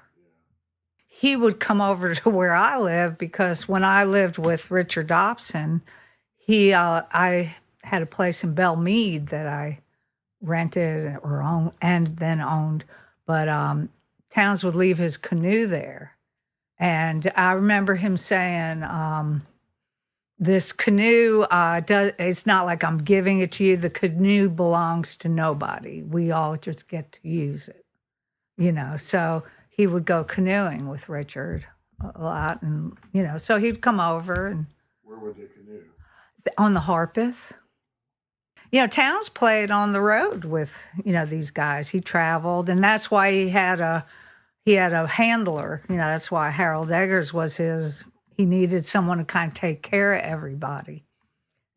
He would come over to where I live because when I lived with Richard Dobson, I had a place in Belle Meade that I rented or owned and then owned, but Townes would leave his canoe there. And I remember him saying, this canoe, it's not like I'm giving it to you. The canoe belongs to nobody. We all just get to use it, you know. So he would go canoeing with Richard a lot, and, you know, so he'd come over. And where would they canoe? On the Harpeth. You know, Townes played on the road with, you know, these guys. He traveled, and that's why he had a handler. You know, that's why Harold Eggers was his. He needed someone to kind of take care of everybody.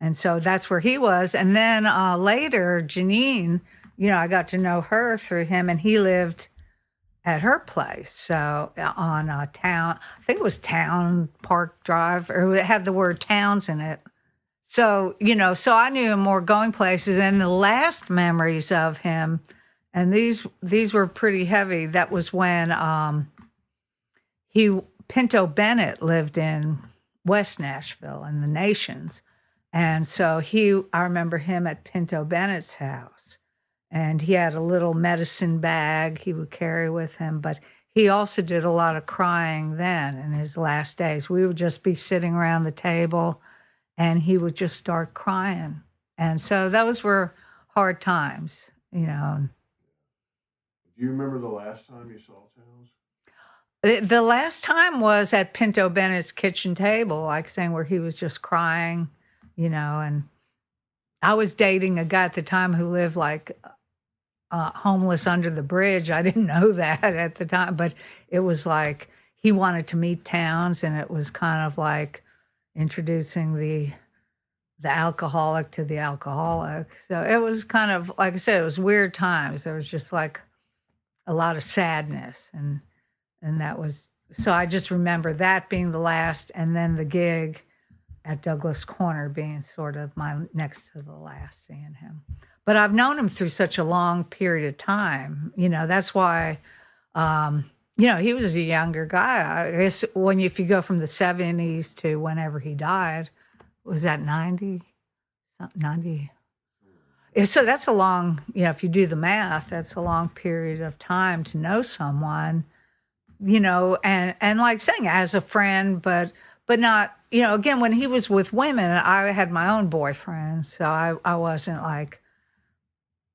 And so that's where he was. And then later, Janine, you know, I got to know her through him, and he lived at her place. So on Town, I think it was Town Park Drive, or it had the word Towns in it. So, you know, so I knew him more going places. And the last memories of him, and these were pretty heavy, that was when Pinto Bennett lived in West Nashville in the Nations. And so I remember him at Pinto Bennett's house. And he had a little medicine bag he would carry with him. But he also did a lot of crying then in his last days. We would just be sitting around the table, and he would just start crying. And so those were hard times, you know. Do you remember the last time you saw Townes? The last time was at Pinto Bennett's kitchen table, like saying, where he was just crying, you know. And I was dating a guy at the time who lived like homeless under the bridge. I didn't know that at the time, but it was like he wanted to meet Townes, and it was kind of like introducing the alcoholic to the alcoholic. So it was kind of, like I said, it was weird times. There was just like a lot of sadness, and that was, so I just remember that being the last, and then the gig at Douglas Corner being sort of my next to the last seeing him. But I've known him through such a long period of time. You know, that's why, you know, he was a younger guy. I guess if you go from the 70s to whenever he died, was that 90? 90? So that's a long, you know, if you do the math, that's a long period of time to know someone, you know, and like saying as a friend, but not, you know, again, when he was with women, I had my own boyfriend, so I wasn't like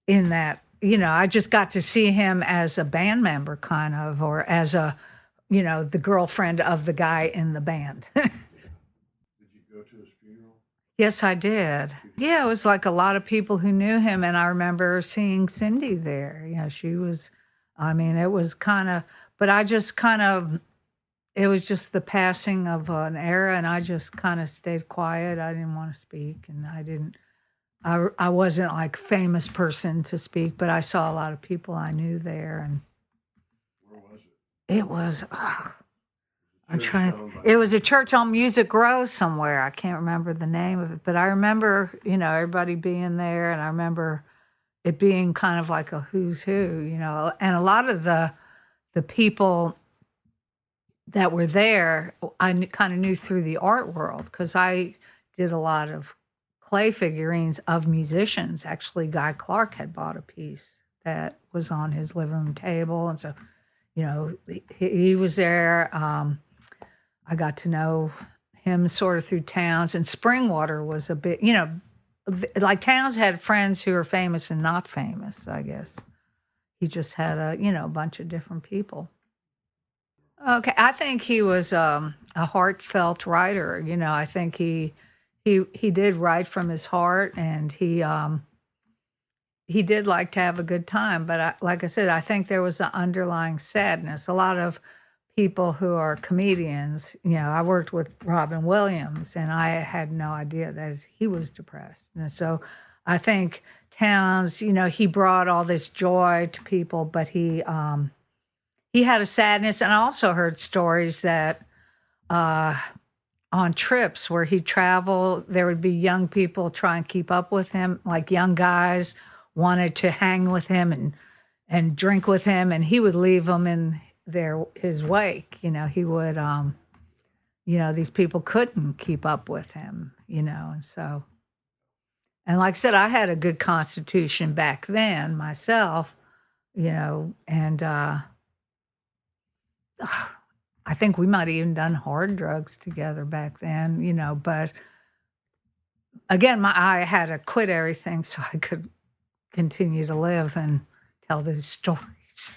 in that, you know, I just got to see him as a band member kind of, or as a, you know, the girlfriend of the guy in the band. Did you go to his funeral? Yes, I did. Yeah, it was like a lot of people who knew him, and I remember seeing Cindy there. You know, she was, I mean, it was kind of, but I just kind of, it was just the passing of an era, and I just kind of stayed quiet. I didn't want to speak, and I wasn't like famous person to speak, but I saw a lot of people I knew there. And where was it? it was, it was a church on Music Row somewhere. I can't remember the name of it, but I remember, you know, everybody being there, and I remember it being kind of like a who's who, you know, and a lot of the people that were there, I kind of knew through the art world, because I did a lot of clay figurines of musicians. Actually, Guy Clark had bought a piece that was on his living room table. And so, you know, he was there. I got to know him sort of through Townes, and Springwater was a bit, you know, like Townes had friends who were famous and not famous, I guess. he just had a bunch of different people. Okay, I think he was a heartfelt writer. I think he did write from his heart, and he did like to have a good time. But like I said, I think there was an underlying sadness. A lot of people who are comedians, I worked with Robin Williams, and I had no idea that he was depressed. And so I think Townes, he brought all this joy to people, but he had a sadness. And I also heard stories that on trips where he'd travel, there would be young people try and keep up with him, like young guys wanted to hang with him and drink with him, and he would leave them in his wake. He would, these people couldn't keep up with him, and so. And like I said, I had a good constitution back then myself, and I think we might have even done hard drugs together back then, but again, I had to quit everything so I could continue to live and tell these stories.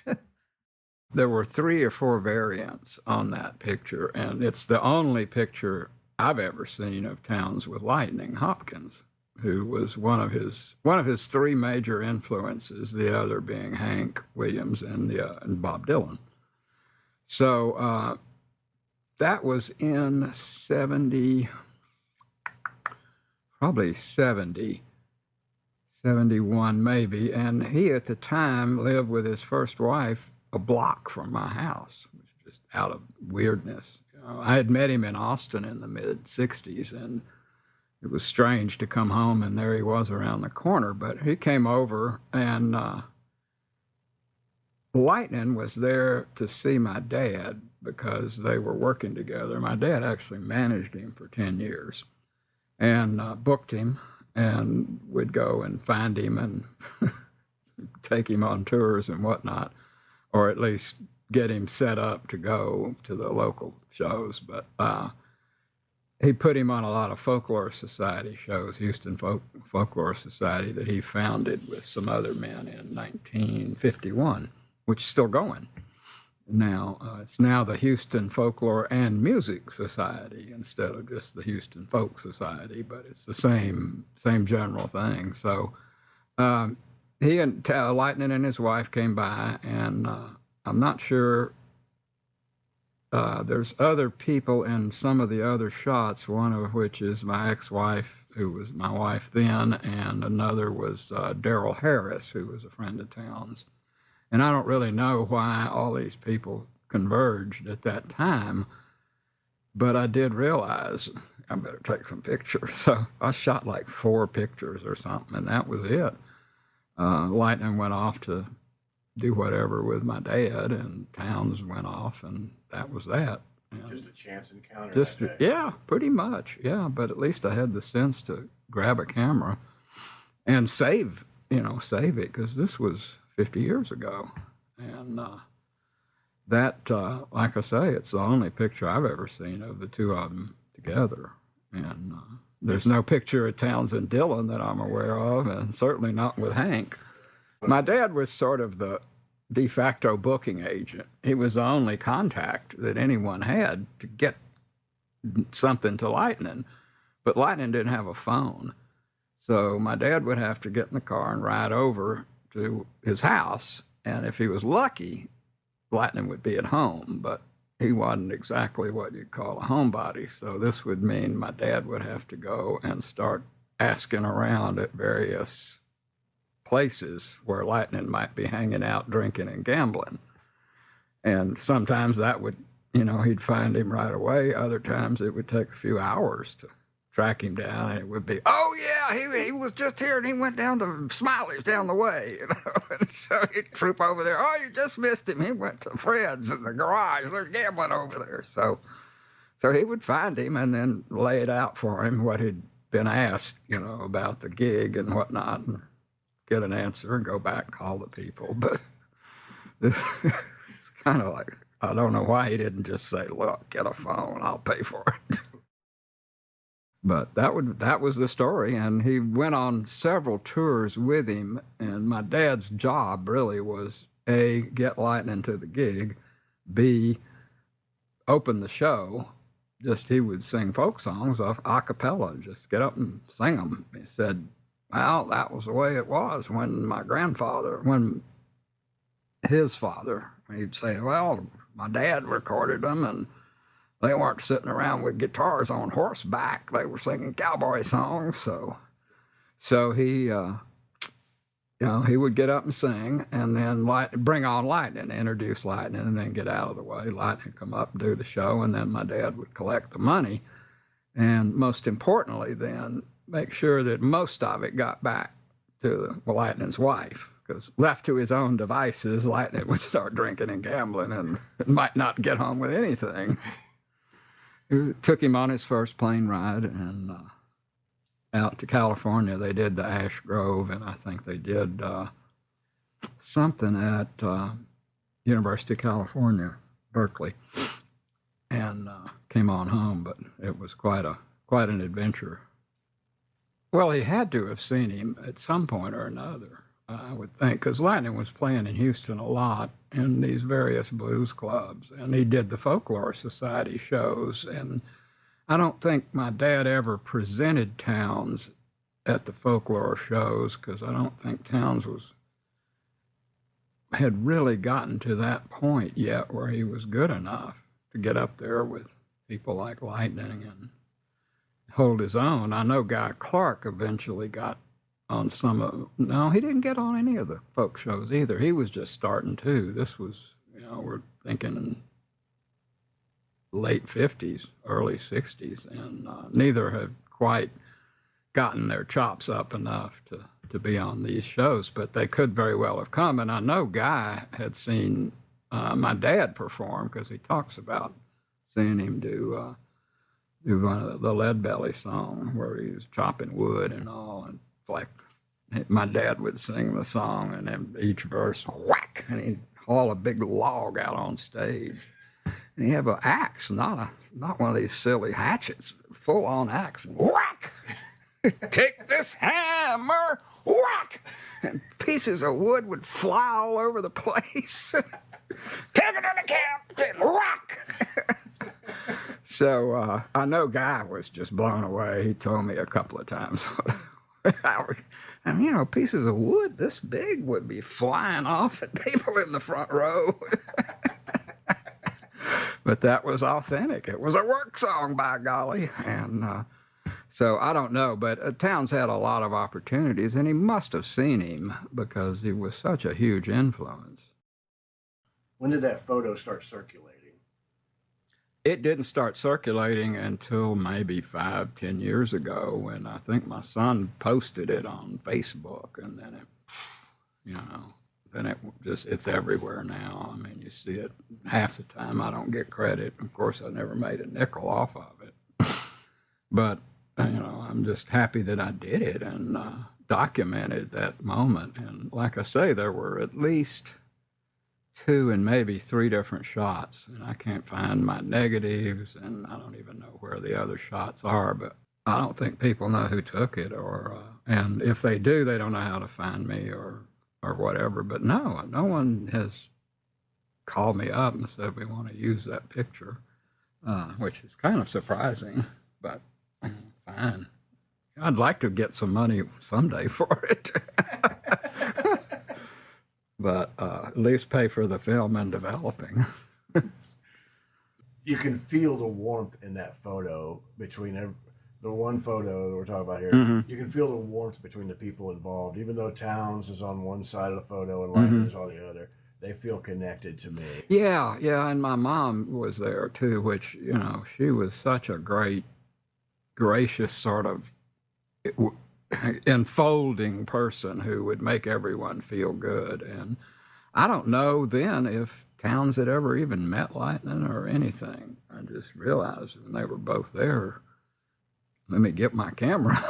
There were 3 or 4 variants on that picture, and it's the only picture I've ever seen of Townes with Lightning Hopkins, who was one of his 3 major influences, the other being Hank Williams and Bob Dylan. So that was in 70, probably 70, 71 maybe, and he at the time lived with his first wife a block from my house, which was just out of weirdness. I had met him in Austin in the mid-'60s, and it was strange to come home and there he was around the corner, but he came over, and Lightning was there to see my dad because they were working together. My dad actually managed him for 10 years and booked him and would go and find him and take him on tours and whatnot, or at least get him set up to go to the local shows. But he put him on a lot of Folklore Society shows, Houston Folklore Society, that he founded with some other men in 1951, which is still going. Now, it's now the Houston Folklore and Music Society instead of just the Houston Folk Society, but it's the same general thing. So he and Lightning and his wife came by, and I'm not sure, there's other people in some of the other shots, one of which is my ex-wife, who was my wife then, and another was Daryl Harris, who was a friend of Townes. And I don't really know why all these people converged at that time, but I did realize I better take some pictures. So I shot like 4 pictures or something, and that was it. Lightning went off to do whatever with my dad, and Townes went off, and that was that. And Just a chance encounter. yeah, pretty much. Yeah, but at least I had the sense to grab a camera and save it, because this was 50 years ago. And that, like I say, it's the only picture I've ever seen of the 2 of them together. And there's no picture of Townes and Dylan that I'm aware of, and certainly not with Hank. My dad was sort of the de facto booking agent. He was the only contact that anyone had to get something to Lightning, but Lightning didn't have a phone. So my dad would have to get in the car and ride over to his house, and if he was lucky, Lightning would be at home, but he wasn't exactly what you'd call a homebody. So this would mean my dad would have to go and start asking around at various places where Lightning might be hanging out, drinking and gambling. And sometimes that would, he'd find him right away. Other times it would take a few hours to track him down, and it would be, oh yeah, he was just here and he went down to Smiley's down the way, And so he'd troop over there. Oh, you just missed him. He went to Fred's in the garage. They're gambling over there. So he would find him and then lay it out for him, what he'd been asked, about the gig and whatnot, and get an answer and go back, call the people. But it's kind of like, I don't know why he didn't just say, look, get a phone, I'll pay for it. But that was the story, and he went on several tours with him, and my dad's job really was A, get Lightning to the gig, B, open the show. Just he would sing folk songs off a cappella, just get up and sing them. He said, well, that was the way it was when his father, he'd say, well, my dad recorded them and they weren't sitting around with guitars on horseback. They were singing cowboy songs. So he, he would get up and sing and then bring on Lightning, introduce Lightning, and then get out of the way. Lightning come up and do the show, and then my dad would collect the money. And most importantly, then make sure that most of it got back to Lightning's wife, because left to his own devices, Lightning would start drinking and gambling and might not get home with anything. It took him on his first plane ride and out to California. They did the Ash Grove, and I think they did something at University of California, Berkeley, and came on home. But it was quite an adventure. Well, he had to have seen him at some point or another, I would think, because Lightning was playing in Houston a lot in these various blues clubs, and he did the Folklore Society shows. And I don't think my dad ever presented Townes at the folklore shows, because I don't think Townes had really gotten to that point yet where he was good enough to get up there with people like Lightning and hold his own. I know Guy Clark eventually got on no, he didn't get on any of the folk shows either. He was just starting too. This was, we're thinking in late 50s, early 60s, and neither had quite gotten their chops up enough to be on these shows, but they could very well have come. And I know Guy had seen my dad perform, because he talks about seeing him do one of the Lead Belly song where he was chopping wood and all, and like my dad would sing the song, and then each verse, whack, and he'd haul a big log out on stage. And he had an axe, not one of these silly hatchets, full-on axe, whack! Take this hammer, whack! And pieces of wood would fly all over the place. Take it to the captain, whack! So I know Guy was just blown away. He told me a couple of times. And, pieces of wood this big would be flying off at people in the front row. But that was authentic. It was a work song, by golly. And so I don't know, but Townes had a lot of opportunities, and he must have seen him because he was such a huge influence. When did that photo start circulating? It didn't start circulating until maybe 5-10 years ago, when I think my son posted it on Facebook, and then it's everywhere now. I mean, you see it half the time. I don't get credit. Of course, I never made a nickel off of it. But, I'm just happy that I did it and documented that moment. And like I say, there were at least 2 and maybe 3 different shots, and I can't find my negatives, and I don't even know where the other shots are, but I don't think people know who took it, and if they do, they don't know how to find me or whatever. But no one has called me up and said we want to use that picture, which is kind of surprising, but fine. I'd like to get some money someday for it. But at least pay for the film and developing. You can feel the warmth in that photo between the one photo that we're talking about here. Mm-hmm. You can feel the warmth between the people involved. Even though Townes is on one side of the photo and Lightning is on the other, they feel connected to me. Yeah, and my mom was there too, which, she was such a great, gracious sort of enfolding person who would make everyone feel good. And I don't know then if Townes had ever even met Lightning or anything. I just realized when they were both there, let me get my camera.